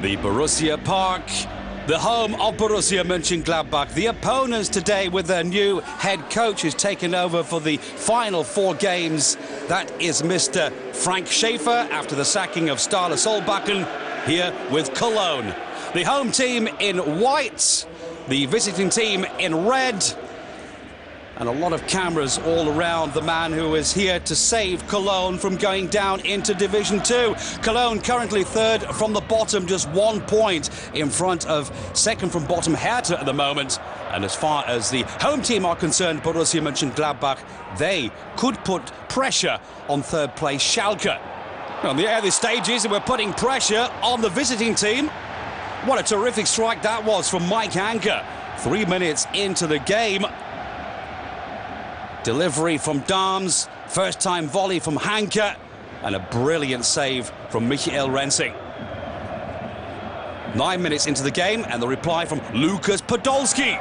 The Borussia Park, the home of Borussia Mönchengladbach. The opponents today with their new head coach who's taken over for the final 4 games. That is Mr. Frank Schäfer after the sacking of Ståle Solbakken here with Cologne. The home team in white, the visiting team in red. And a lot of cameras all around the man who is here to save Cologne from going down into Division 2. Cologne currently third from the bottom, just 1 point in front of second from bottom Hertha at the moment. And as far as the home team are concerned, Borussia Mönchengladbach, they could put pressure on third place Schalke. On the early stages, we're putting pressure on the visiting team. What a terrific strike that was from Mike Hanke. 3 minutes into the game. Delivery from Dahms, first-time volley from Hanke, and a brilliant save from Michael Rensing. 9 minutes into the game, and the reply from Lukas Podolski.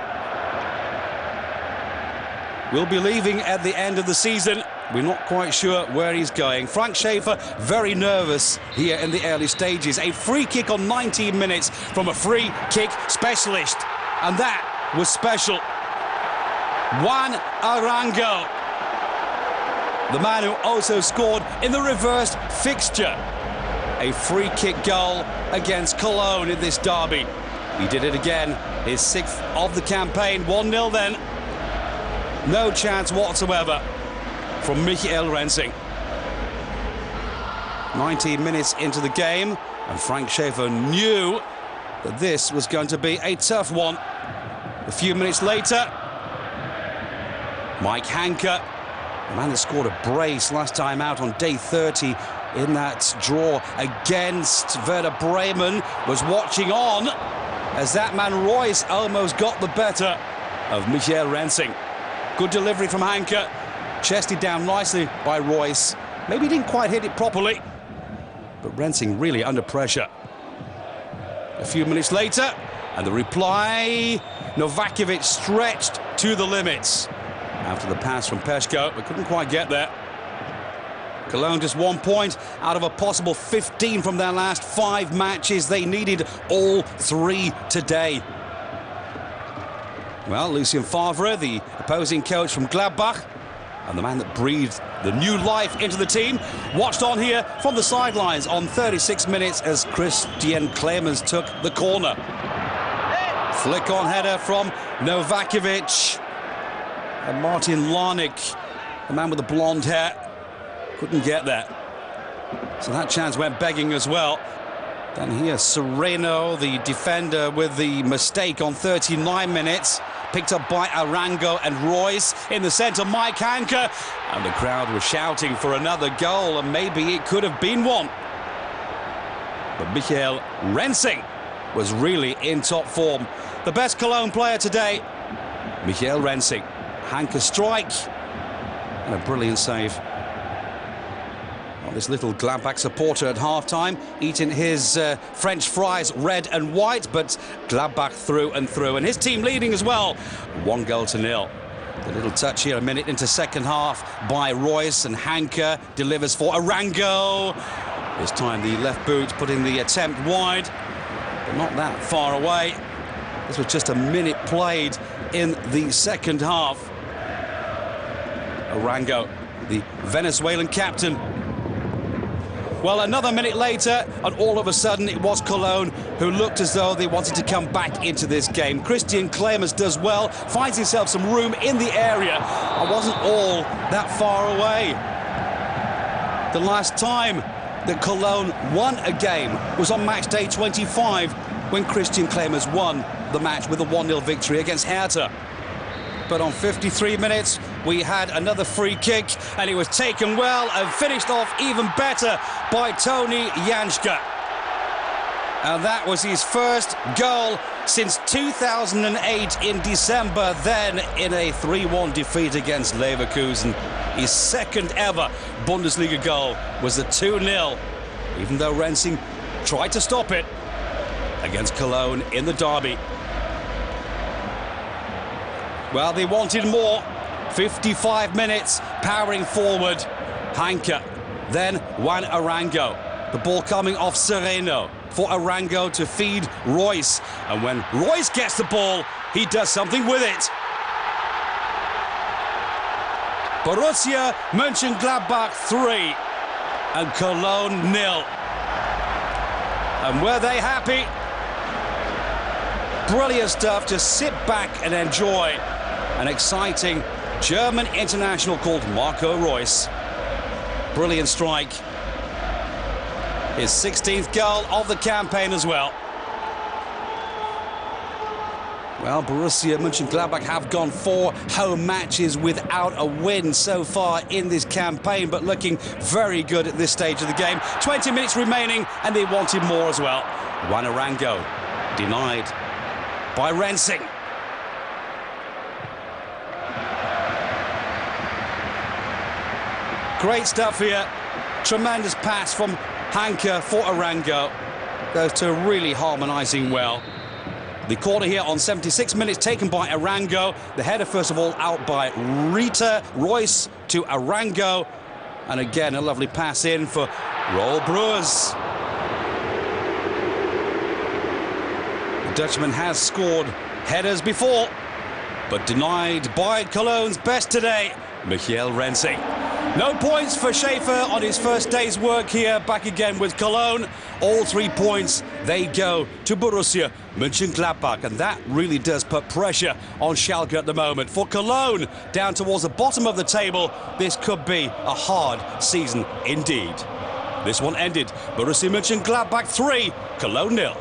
Will be leaving at the end of the season. We're not quite sure where he's going. Frank Schäfer very nervous here in the early stages. A free kick on 19 minutes from a free kick specialist, and that was special. Juan Arango, the man who also scored in the reversed fixture. A free kick goal against Cologne in this derby. He did it again, his 6th of the campaign. 1-0 then. No chance whatsoever from Michael Rensing. 19 minutes into the game, and Frank Schäfer knew that this was going to be a tough one. A few minutes later, Mike Hanke, the man that scored a brace last time out on day 30 in that draw against Werder Bremen, was watching on as that man Royce almost got the better of Michael Rensing. Good delivery from Hanke, chested down nicely by Royce. Maybe he didn't quite hit it properly, but Rensing really under pressure. A few minutes later, and the reply, Novakovic stretched to the limits. After the pass from Peshko, we couldn't quite get there. Cologne just 1 point out of a possible 15 from their last 5 matches. They needed all 3 today. Well, Lucien Favre, the opposing coach from Gladbach, and the man that breathed the new life into the team, watched on here from the sidelines on 36 minutes as Christian Clemens took the corner. Flick-on header from Novakovic. And Martin Larnik, the man with the blonde hair, couldn't get there. So that chance went begging as well. Then here, Sereno, the defender, with the mistake on 39 minutes. Picked up by Arango and Royce in the centre, Mike Hanke. And the crowd was shouting for another goal, and maybe it could have been one. But Michael Rensing was really in top form. The best Cologne player today, Michael Rensing. Hanke strike, and a brilliant save. Well, this little Gladbach supporter at half-time eating his French fries red and white, but Gladbach through and through, and his team leading as well. 1-0. The little touch here a minute into second half by Royce, and Hanke delivers for Arango. This time the left boot putting the attempt wide, but not that far away. This was just a minute played in the second half. Arango, the Venezuelan captain. Well, another minute later, and all of a sudden it was Cologne who looked as though they wanted to come back into this game. Christian Clemens does well, finds himself some room in the area, and wasn't all that far away. The last time that Cologne won a game was on match day 25, when Christian Clemens won the match with a 1-0 victory against Hertha. But on 53 minutes, we had another free kick, and it was taken well and finished off even better by Tony Janschke. And that was his first goal since 2008 in December, then in a 3-1 defeat against Leverkusen. His second ever Bundesliga goal was a 2-0, even though Rensing tried to stop it against Cologne in the derby. Well, they wanted more. 55 minutes, powering forward. Hanke, then Juan Arango. The ball coming off Sereno. for Arango to feed Royce. And when Royce gets the ball, he does something with it. Borussia Mönchengladbach 3 and Cologne 0. And were they happy? Brilliant stuff. Just sit back and enjoy an exciting German international called Marco Reus. Brilliant strike. His 16th goal of the campaign as well. Well, Borussia Mönchengladbach have gone 4 home matches without a win so far in this campaign, but looking very good at this stage of the game. 20 minutes remaining, and they wanted more as well. Juan Arango denied by Rensing. Great stuff here. Tremendous pass from Hanke for Arango. Those two really harmonising well. The corner here on 76 minutes taken by Arango. The header first of all out by Rita. Royce to Arango. And again a lovely pass in for Roel Brewers. The Dutchman has scored headers before, but denied by Cologne's best today, Michael Rensing. No points for Schaefer on his first day's work here, back again with Cologne. All 3 points, they go to Borussia Mönchengladbach, and that really does put pressure on Schalke at the moment. For Cologne, down towards the bottom of the table, this could be a hard season indeed. This one ended Borussia Mönchengladbach 3, Cologne 0.